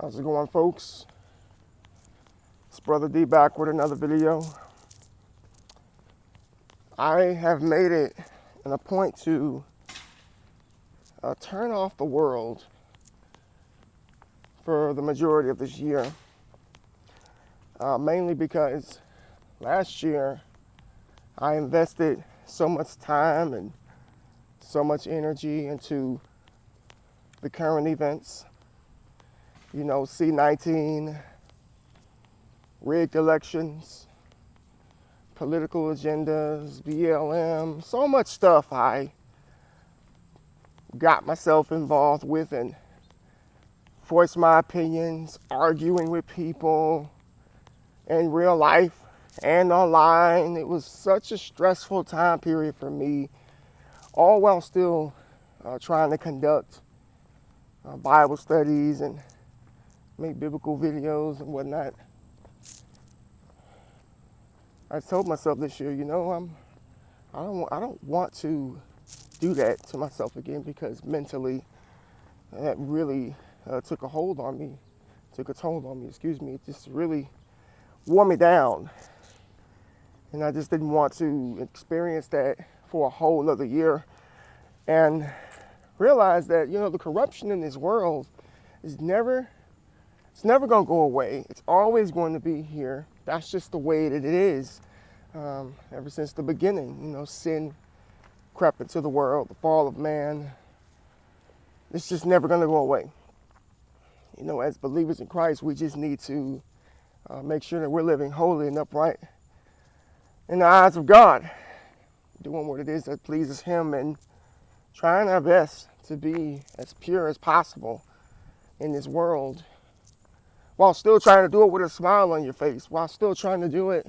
How's it going, folks? It's Brother D back with another video. I have made it a point to turn off the world for the majority of this year, mainly because last year I invested so much time and so much energy into the current events. You know, C-19, rigged elections, political agendas, BLM, so much stuff I got myself involved with and voiced my opinions, arguing with people in real life and online. It was such a stressful time period for me, all while still trying to conduct Bible studies and make biblical videos and whatnot. I told myself this year, you know, I don't want to do that to myself again, because mentally that really took a toll on me. It just really wore me down, and I just didn't want to experience that for a whole another year, and realize that, you know, the corruption in this world is never going to go away. It's always going to be here. That's just the way that it is. Ever since the beginning, you know, sin crept into the world, the fall of man. It's just never going to go away. You know, as believers in Christ, we just need to make sure that we're living holy and upright in the eyes of God, doing what it is that pleases Him, and trying our best to be as pure as possible in this world, while still trying to do it with a smile on your face, while still trying to do it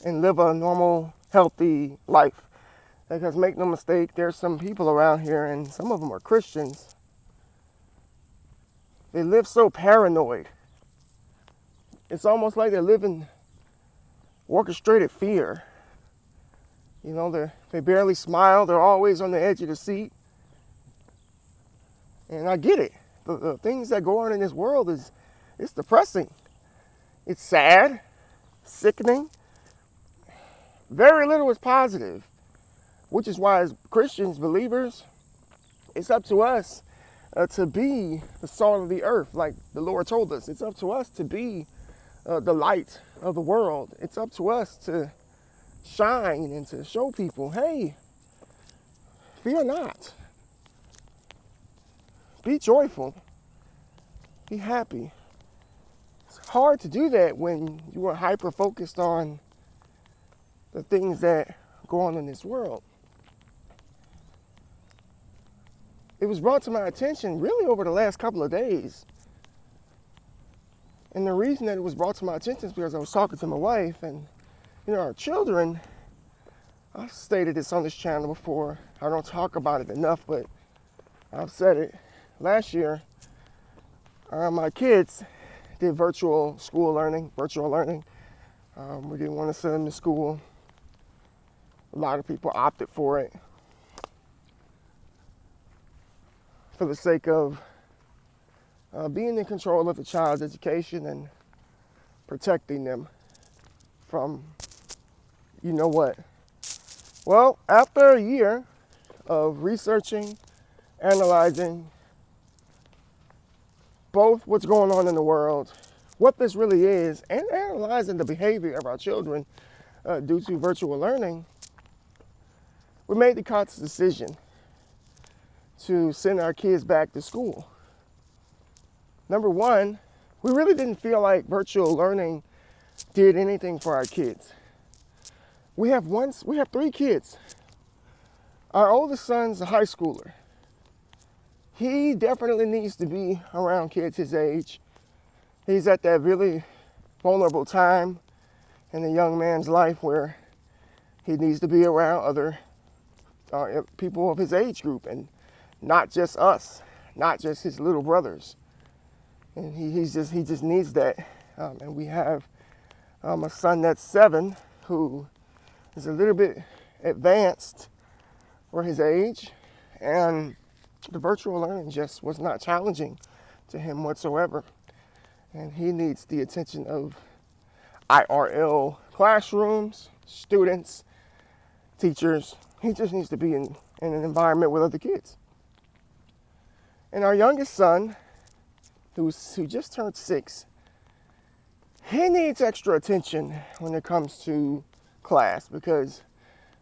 and live a normal, healthy life. Because make no mistake, there's some people around here, and some of them are Christians. They live so paranoid. It's almost like they live in orchestrated fear. You know, they barely smile. They're always on the edge of the seat. And I get it. The things that go on in this world it's depressing. It's sad, sickening. Very little is positive, which is why as Christians, believers, it's up to us to be the salt of the earth, like the Lord told us. It's up to us to be the light of the world. It's up to us to shine and to show people, hey, fear not. Be joyful. Be happy. It's hard to do that when you are hyper-focused on the things that go on in this world. It was brought to my attention really over the last couple of days. And the reason that it was brought to my attention is because I was talking to my wife, and, you know, our children, I've stated this on this channel before. I don't talk about it enough, but I've said it. Last year, my kids did virtual learning. We didn't want to send them to school. A lot of people opted for it for the sake of being in control of the child's education and protecting them from, you know what. Well, after a year of researching, analyzing both what's going on in the world, what this really is, and analyzing the behavior of our children due to virtual learning, we made the conscious decision to send our kids back to school. Number one, we really didn't feel like virtual learning did anything for our kids. We have 3 kids. Our oldest son's a high schooler. He definitely needs to be around kids his age. He's at that really vulnerable time in a young man's life where he needs to be around other people of his age group, and not just us, not just his little brothers. And he just needs that. And we have a son that's 7 who is a little bit advanced for his age, and the virtual learning just was not challenging to him whatsoever. And he needs the attention of IRL classrooms, students, teachers. He just needs to be in an environment with other kids. And our youngest son, who just turned 6, he needs extra attention when it comes to class, because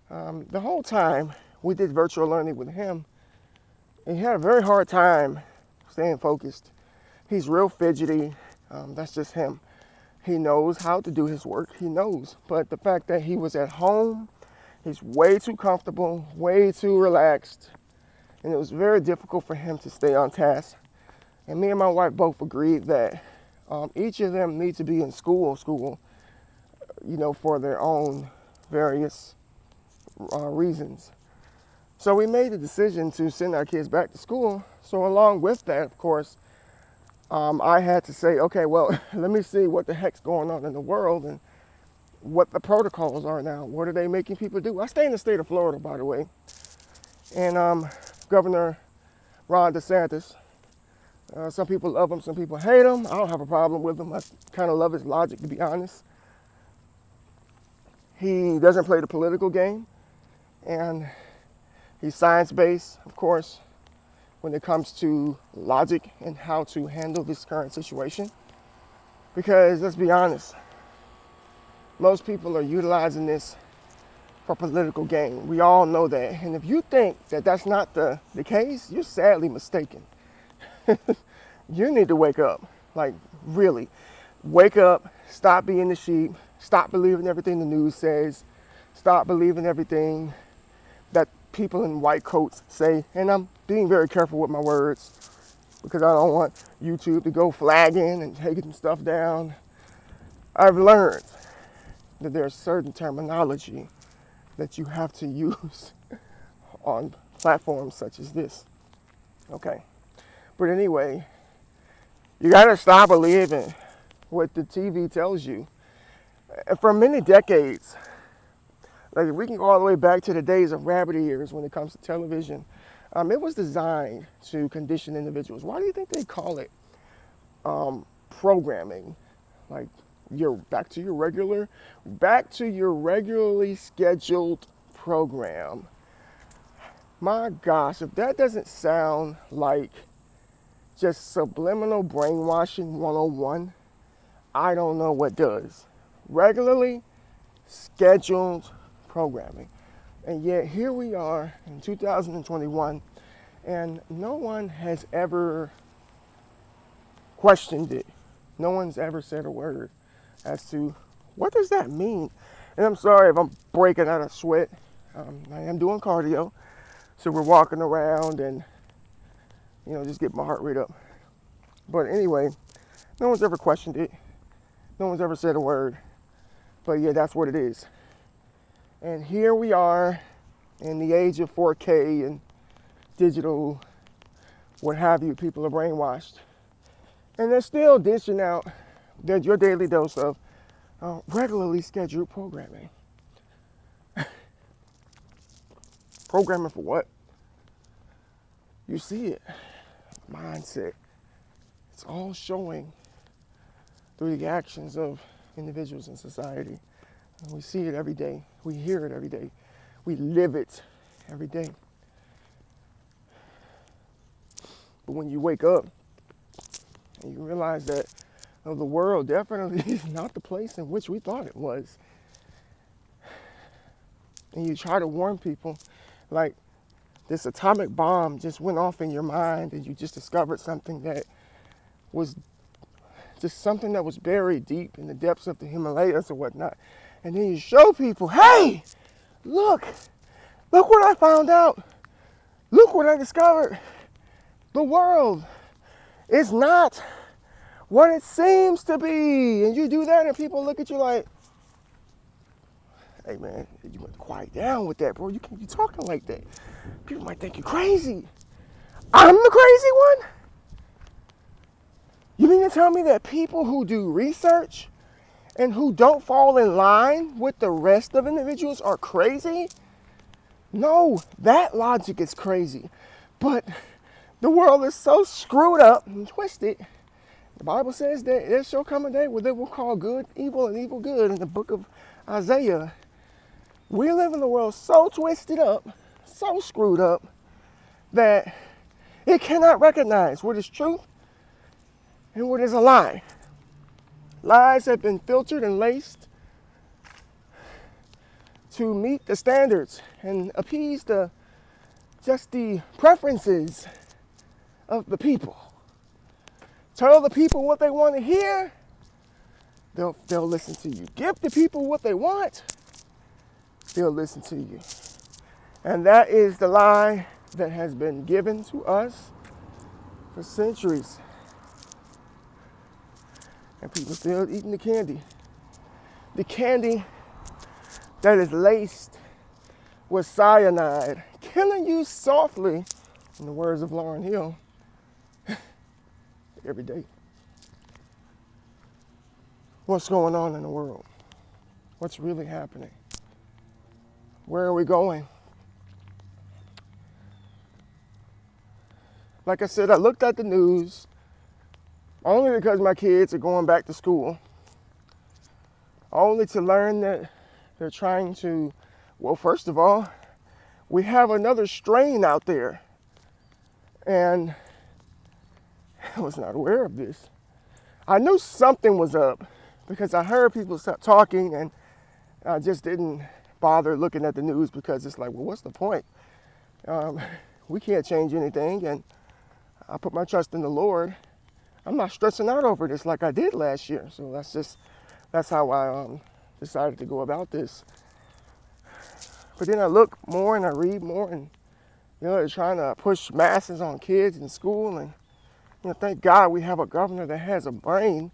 the whole time we did virtual learning with him, he had a very hard time staying focused. He's real fidgety. That's just him. He knows how to do his work. He knows. But the fact that he was at home, he's way too comfortable, way too relaxed, and it was very difficult for him to stay on task. And me and my wife both agreed that each of them need to be in school, for their own various reasons. So we made the decision to send our kids back to school. So along with that, of course, I had to say, okay, well, let me see what the heck's going on in the world and what the protocols are now. What are they making people do? I stay in the state of Florida, by the way. And Governor Ron DeSantis, some people love him, some people hate him. I don't have a problem with him. I kind of love his logic, to be honest. He doesn't play the political game, and he's science-based, of course, when it comes to logic and how to handle this current situation. Because let's be honest, most people are utilizing this for political gain. We all know that. And if you think that that's not the case, you're sadly mistaken. You need to wake up. Like, really. Wake up. Stop being the sheep. Stop believing everything the news says. Stop believing everything that people in white coats say. And I'm being very careful with my words because I don't want YouTube to go flagging and taking stuff down. I've learned that there's certain terminology that you have to use on platforms such as this. Okay. But anyway, you gotta stop believing what the TV tells you. For many decades, like we can go all the way back to the days of rabbit ears when it comes to television, it was designed to condition individuals. Why do you think they call it programming? Like you're back to your regularly scheduled program. My gosh, if that doesn't sound like just subliminal brainwashing 101, I don't know what does. Regularly scheduled programming. And yet here we are in 2021, and no one has ever questioned it. No one's ever said a word as to what does that mean. And I'm sorry if I'm breaking out of sweat. I am doing cardio, so we're walking around and just get my heart rate up. But anyway, no one's ever questioned it. No one's ever said a word. But yeah, that's what it is. And here we are in the age of 4K and digital, what have you. People are brainwashed. And they're still dishing out your daily dose of regularly scheduled programming. Programming for what? You see it. Mindset. It's all showing through the actions of individuals in society. And we see it every day. We hear it every day. We live it every day. But when you wake up and you realize that the world definitely is not the place in which we thought it was, and you try to warn people, like this atomic bomb just went off in your mind and you just discovered something that was just something that was buried deep in the depths of the Himalayas or whatnot. And then you show people, hey, look what I found out. Look what I discovered. The world is not what it seems to be. And you do that and people look at you like, hey man, you want to quiet down with that, bro. You can't be talking like that. People might think you're crazy. I'm the crazy one? You mean to tell me that people who do research and who don't fall in line with the rest of individuals are crazy? No, that logic is crazy. But The world is so screwed up and twisted. The Bible says that there shall come a day where they will call good evil and evil good in the book of Isaiah. We live in the world so twisted up, so screwed up, that it cannot recognize what is truth and what is a lie. Lies have been filtered and laced to meet the standards and appease the preferences of the people. Tell the people what they want to hear, they'll listen to you. Give the people what they want, they'll listen to you. And that is the lie that has been given to us for centuries. And people still eating the candy. The candy that is laced with cyanide, killing you softly, in the words of Lauryn Hill, every day. What's going on in the world? What's really happening? Where are we going? Like I said, I looked at the news only because my kids are going back to school, only to learn that they're trying to, well, first of all, we have another strain out there. And I was not aware of this. I knew something was up because I heard people start talking, and I just didn't bother looking at the news because it's like, well, what's the point? We can't change anything, and I put my trust in the Lord. I'm not stressing out over this like I did last year. So that's how I decided to go about this. But then I look more and I read more, and they're trying to push masks on kids in school, and thank God we have a governor that has a brain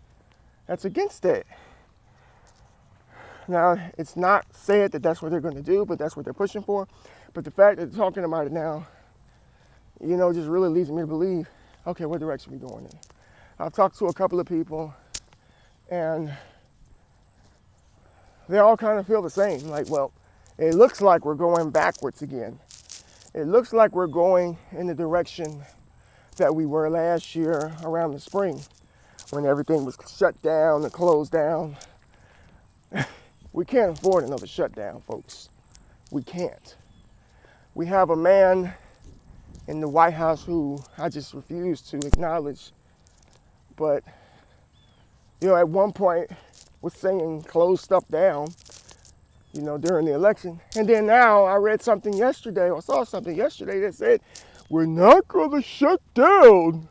that's against that. Now, it's not said that that's what they're going to do, but that's what they're pushing for. But the fact that they're talking about it now, just really leads me to believe, okay, what direction are we going in? I've talked to a couple of people, and they all kind of feel the same. Like, well, it looks like we're going backwards again. It looks like we're going in the direction that we were last year around the spring when everything was shut down and closed down. We can't afford another shutdown, folks. We can't. We have a man in the White House who I just refuse to acknowledge, but at one point was saying close stuff down, during the election. And then now I read something yesterday, or saw something yesterday that said, we're not going to shut down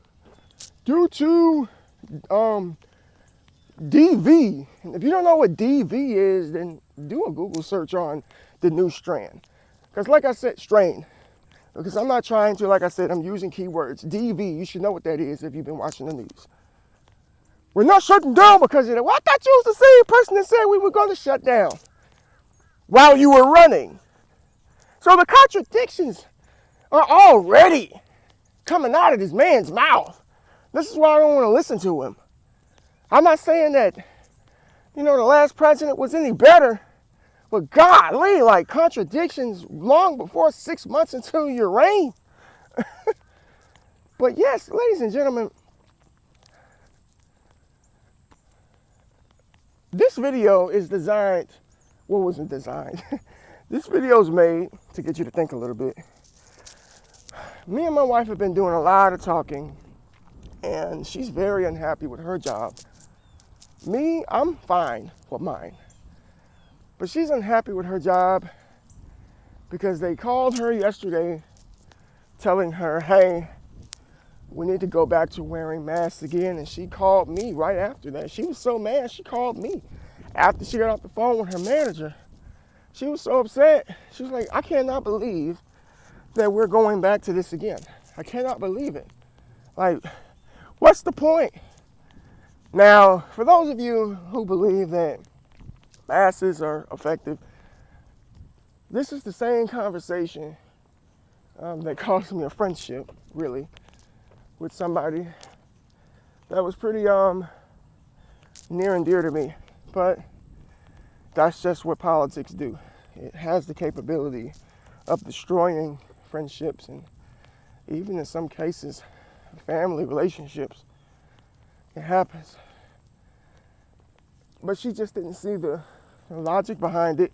due to DV. And if you don't know what DV is, then do a Google search on the new strand. Because like I said, strain. Because I'm not trying to, like I said, I'm using keywords. DV, you should know what that is if you've been watching the news. We're not shutting down because of that. Well, I thought you was the same person that said we were going to shut down while you were running. So the contradictions are already coming out of this man's mouth. This is why I don't want to listen to him. I'm not saying that, the last president was any better, but golly, like contradictions long before 6 months into your reign. But yes, ladies and gentlemen, this video is designed, well, wasn't designed. This video is made to get you to think a little bit. Me and my wife have been doing a lot of talking, and she's very unhappy with her job. Me, I'm fine with mine. But she's unhappy with her job because they called her yesterday telling her, hey, we need to go back to wearing masks again. And she called me right after that. She was so mad, she called me after she got off the phone with her manager. She was so upset. She was like, I cannot believe that we're going back to this again. I cannot believe it. Like, what's the point? Now, for those of you who believe that masks are effective, this is the same conversation that cost me a friendship, really, with somebody that was pretty near and dear to me. But that's just what politics do. It has the capability of destroying friendships and even in some cases, family relationships. It happens. But she just didn't see the logic behind it,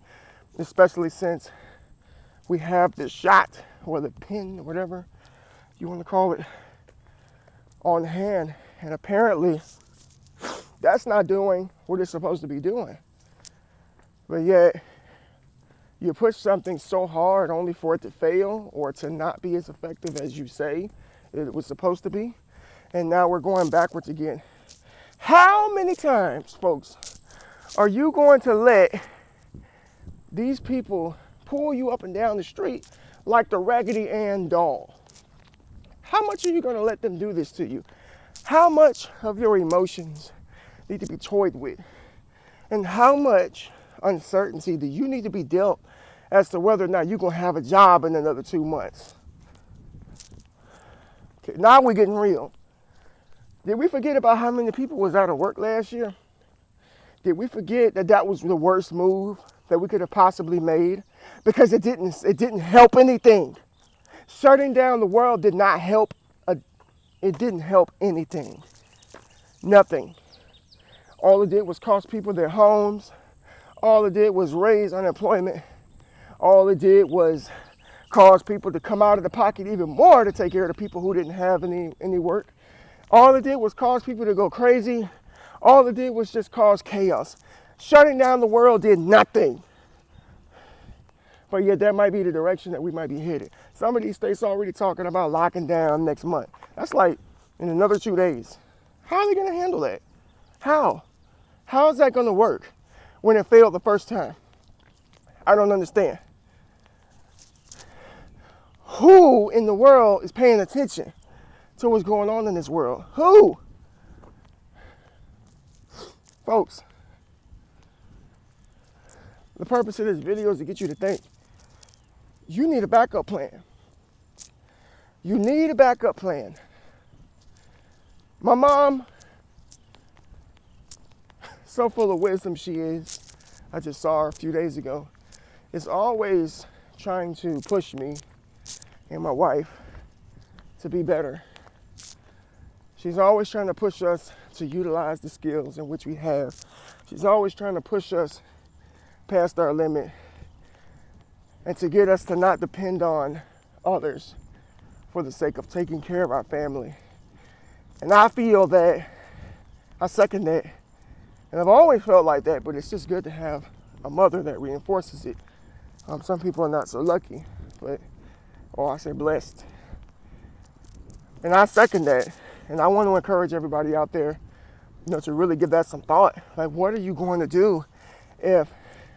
especially since we have the shot or the pin or whatever you want to call it on hand. And apparently that's not doing what it's supposed to be doing. But yet you push something so hard only for it to fail or to not be as effective as you say it was supposed to be. And now we're going backwards again. How many times, folks, are you going to let these people pull you up and down the street like the Raggedy Ann doll? How much are you going to let them do this to you? How much of your emotions need to be toyed with? And how much uncertainty do you need to be dealt as to whether or not you're going to have a job in another 2 months? Okay, now we're getting real. Did we forget about how many people was out of work last year? Did we forget that that was the worst move that we could have possibly made? Because it didn't help anything. Shutting down the world did not help. It didn't help anything. Nothing. All it did was cost people their homes. All it did was raise unemployment. All it did was cause people to come out of the pocket even more to take care of the people who didn't have any work. All it did was cause people to go crazy. All it did was just cause chaos. Shutting down the world did nothing. But yet that might be the direction that we might be headed. Some of these states are already talking about locking down next month. That's like in another 2 days. How are they going to handle that? How? How is that going to work when it failed the first time? I don't understand. Who in the world is paying attention to what's going on in this world? Who? Folks, the purpose of this video is to get you to think. You need a backup plan. You need a backup plan. My mom, so full of wisdom she is, I just saw her a few days ago, is always trying to push me and my wife to be better. She's always trying to push us to utilize the skills in which we have. She's always trying to push us past our limit and to get us to not depend on others for the sake of taking care of our family. And I feel that, I second that. And I've always felt like that, but it's just good to have a mother that reinforces it. Some people are not so lucky, or I say blessed. And I second that. And I want to encourage everybody out there, to really give that some thought. Like, what are you going to do if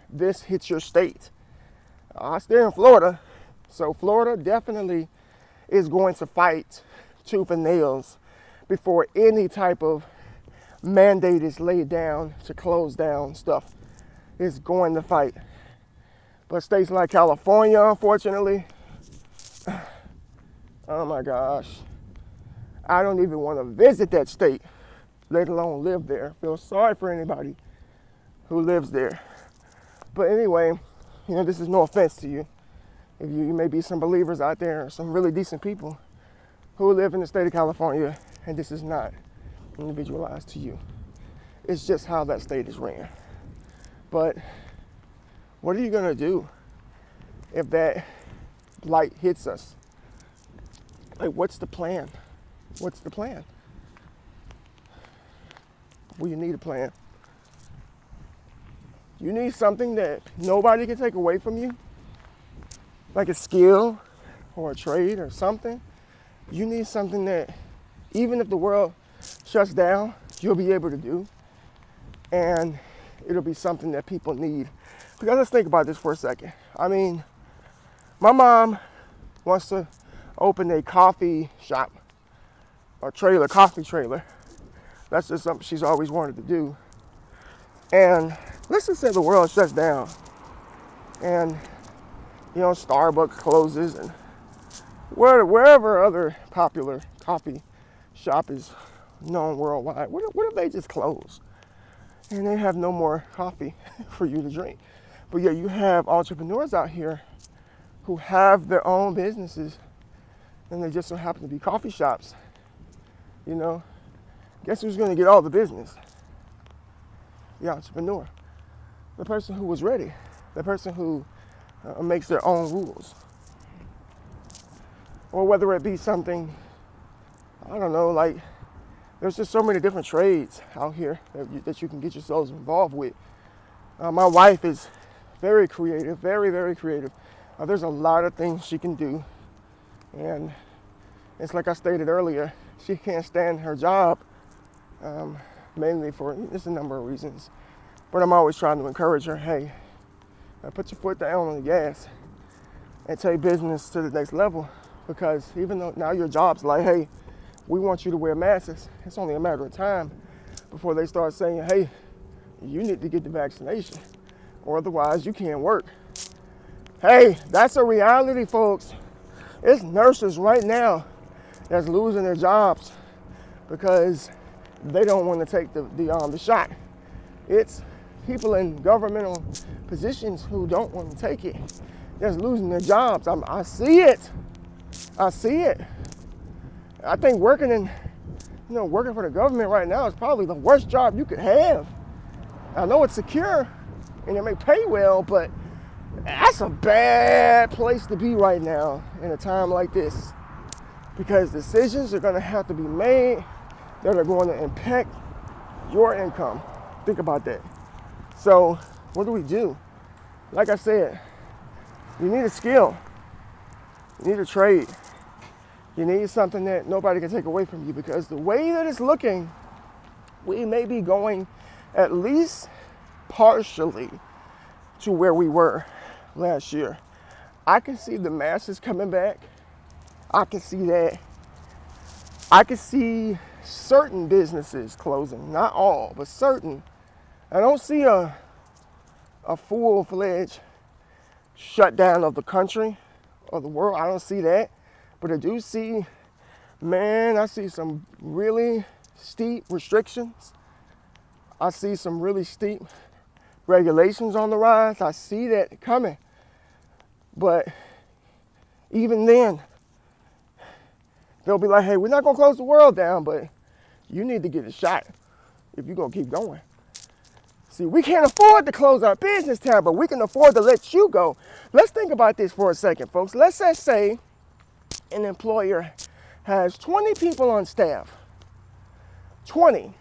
this hits your state? I stay in Florida, so Florida definitely is going to fight tooth and nails before any type of mandate is laid down to close down stuff. It's going to fight. But states like California, unfortunately, oh my gosh, I don't even want to visit that state, let alone live there. Feel sorry for anybody who lives there. But anyway, this is no offense to you. If you may be some believers out there, some really decent people who live in the state of California, and this is not individualized to you. It's just how that state is ran. But what are you going to do if that blight hits us? Like, what's the plan? What's the plan? Well, you need a plan. You need something that nobody can take away from you, like a skill or a trade or something. You need something that, even if the world shuts down, you'll be able to do. And it'll be something that people need. Because let's think about this for a second. I mean, my mom wants to open a coffee shop, or coffee trailer. That's just something she's always wanted to do. And let's just say the world shuts down and, Starbucks closes and wherever other popular coffee shop is known worldwide. What if they just close and they have no more coffee for you to drink? But yeah, you have entrepreneurs out here who have their own businesses and they just so happen to be coffee shops, you know, guess who's going to get all the business? The entrepreneur, the person who was ready, the person who makes their own rules. Or whether it be something, I don't know, like there's just so many different trades out here that you can get yourselves involved with. My wife is very creative, very, very creative. There's a lot of things she can do. And it's like I stated earlier, she can't stand her job, mainly for just a number of reasons. But I'm always trying to encourage her, hey, put your foot down on the gas and take business to the next level. Because even though now your job's like, hey, we want you to wear masks, it's only a matter of time before they start saying, hey, you need to get the vaccination or otherwise you can't work. Hey, that's a reality, folks. It's nurses right now that's losing their jobs because they don't want to take the shot. It's people in governmental positions who don't want to take it that's losing their jobs. I see it. I see it. I think working for the government right now is probably the worst job you could have. I know it's secure and it may pay well, but that's a bad place to be right now in a time like this, because decisions are going to have to be made that are going to impact your income. Think about that. So what do? Like I said, you need a skill. You need a trade. You need something that nobody can take away from you, because the way that it's looking, we may be going at least partially to where we were last year. I can see the masses coming back. I can see that. I can see certain businesses closing, not all, but certain. I don't see a full-fledged shutdown of the country or the world. I don't see that. But I do see, I see some really steep restrictions. I see some really steep regulations on the rise. I see that coming. But even then, they'll be like, hey, we're not going to close the world down, but you need to get a shot if you're going to keep going. See, we can't afford to close our business down, but we can afford to let you go. Let's think about this for a second, folks. Let's just say an employer has 20 people on staff, 20,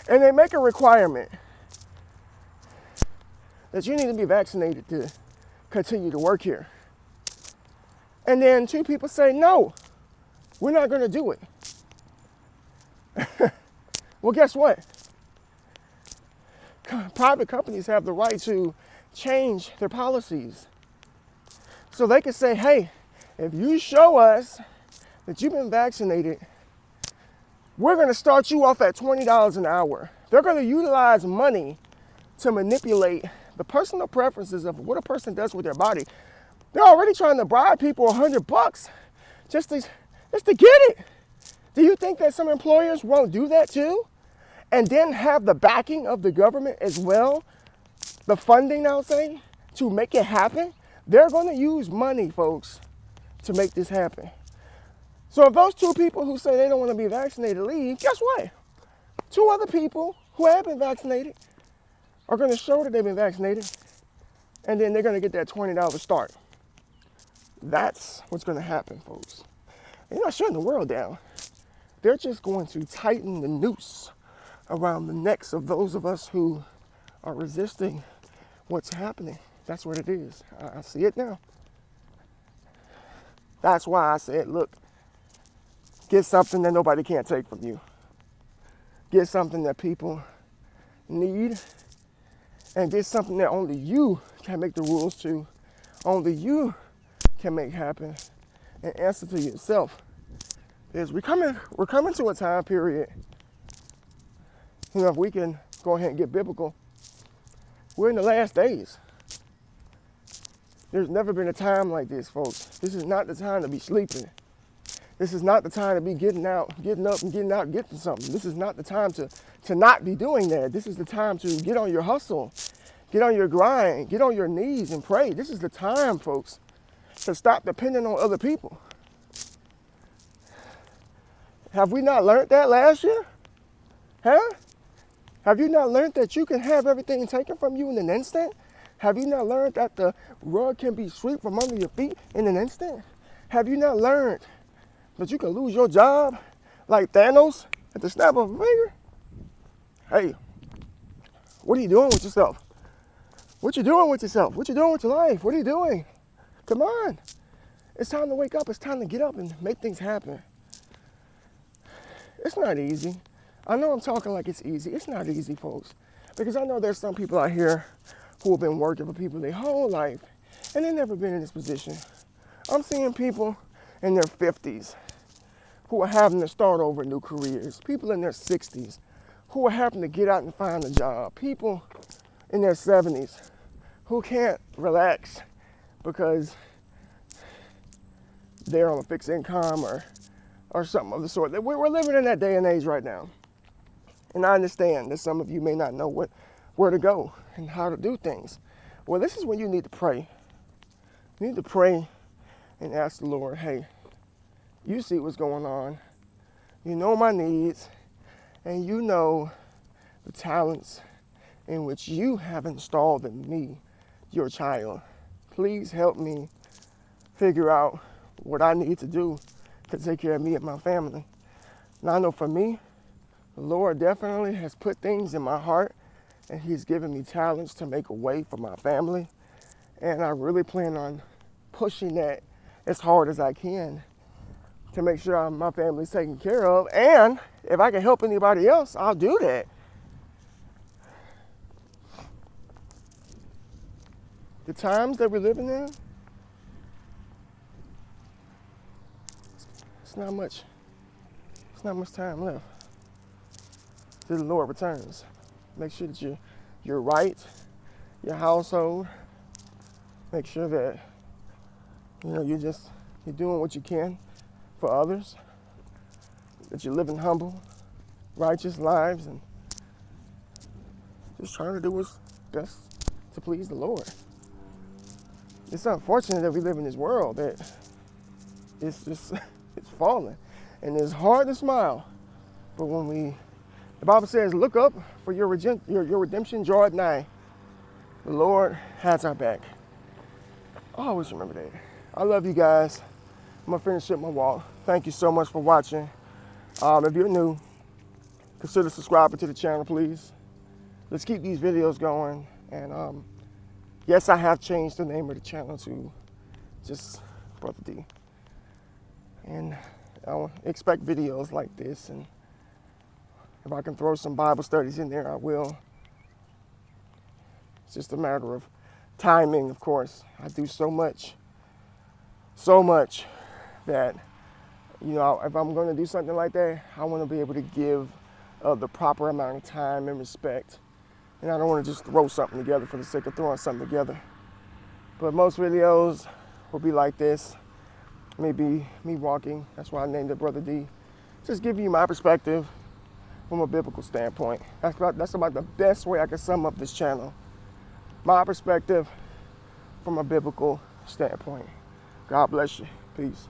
and they make a requirement that you need to be vaccinated to continue to work here. And then 2 people say, no, we're not going to do it. Well, guess what? Private companies have the right to change their policies. So they can say, hey, if you show us that you've been vaccinated, we're going to start you off at $20 an hour. They're going to utilize money to manipulate the personal preferences of what a person does with their body. They're already trying to bribe people $100 just to get it. Do you think that some employers won't do that too? And then have the backing of the government as well, the funding, I'll say, to make it happen? They're going to use money, folks, to make this happen. So if those 2 people who say they don't want to be vaccinated leave, guess what? 2 other people who have been vaccinated are going to show that they've been vaccinated, and then they're going to get that $20 start. That's what's going to happen, folks. They're not shutting the world down. They're just going to tighten the noose around the necks of those of us who are resisting what's happening. That's what it is. I see it now. That's why I said, look, get something that nobody can't take from you. Get something that people need, and get something that only you can make the rules to, only you can make happen, and answer to yourself. Is we're coming to a time period, if we can go ahead and get biblical, we're in the last days. There's never been a time like this, folks. This is not the time to be sleeping. This is not the time to be getting up and getting something. This is not the time to not be doing that. This is the time to get on your hustle, get on your grind, get on your knees and pray. This is the time, folks. to stop depending on other people. Have we not learned that last year? Huh? Have you not learned that you can have everything taken from you in an instant? Have you not learned that the rug can be swept from under your feet in an instant? Have you not learned that you can lose your job like Thanos at the snap of a finger? Hey, what are you doing with yourself? What you doing with yourself? What you doing with your life? What are you doing? Come on. It's time to wake up. It's time to get up and make things happen. It's not easy. I know I'm talking like it's easy. It's not easy, folks. Because I know there's some people out here who have been working for people their whole life and they've never been in this position. I'm seeing people in their 50s who are having to start over new careers. People in their 60s who are having to get out and find a job. People in their 70s who can't relax because they're on a fixed income or something of the sort. We're living in that day and age right now. And I understand that some of you may not know where to go and how to do things. Well, this is when you need to pray. You need to pray and ask the Lord, hey, you see what's going on. You know my needs, and you know the talents in which you have installed in me, your child. Please help me figure out what I need to do to take care of me and my family. Now, I know for me, the Lord definitely has put things in my heart, and He's given me talents to make a way for my family. And I really plan on pushing that as hard as I can to make sure my family's taken care of. And if I can help anybody else, I'll do that. The times that we're living in, it's not much time left till the Lord returns. Make sure that you're right, your household. Make sure that you're doing what you can for others, that you're living humble, righteous lives, and just trying to do what's best to please the Lord. It's unfortunate that we live in this world that it's falling, and it's hard to smile. But the Bible says, look up for your redemption draweth nigh. The Lord has our back. I always remember that. I love you guys. I'm gonna finish up my walk. Thank you so much for watching. If you're new, consider subscribing to the channel, please. Let's keep these videos going. And yes, I have changed the name of the channel to just Brother D. And I'll expect videos like this, and if I can throw some Bible studies in there, I will. It's just a matter of timing, of course. I do so much that, if I'm going to do something like that, I want to be able to give the proper amount of time and respect. And I don't want to just throw something together for the sake of throwing something together. But most videos will be like this. Maybe me walking. That's why I named it Brother D. Just give you my perspective from a biblical standpoint. That's about the best way I can sum up this channel. My perspective from a biblical standpoint. God bless you. Peace.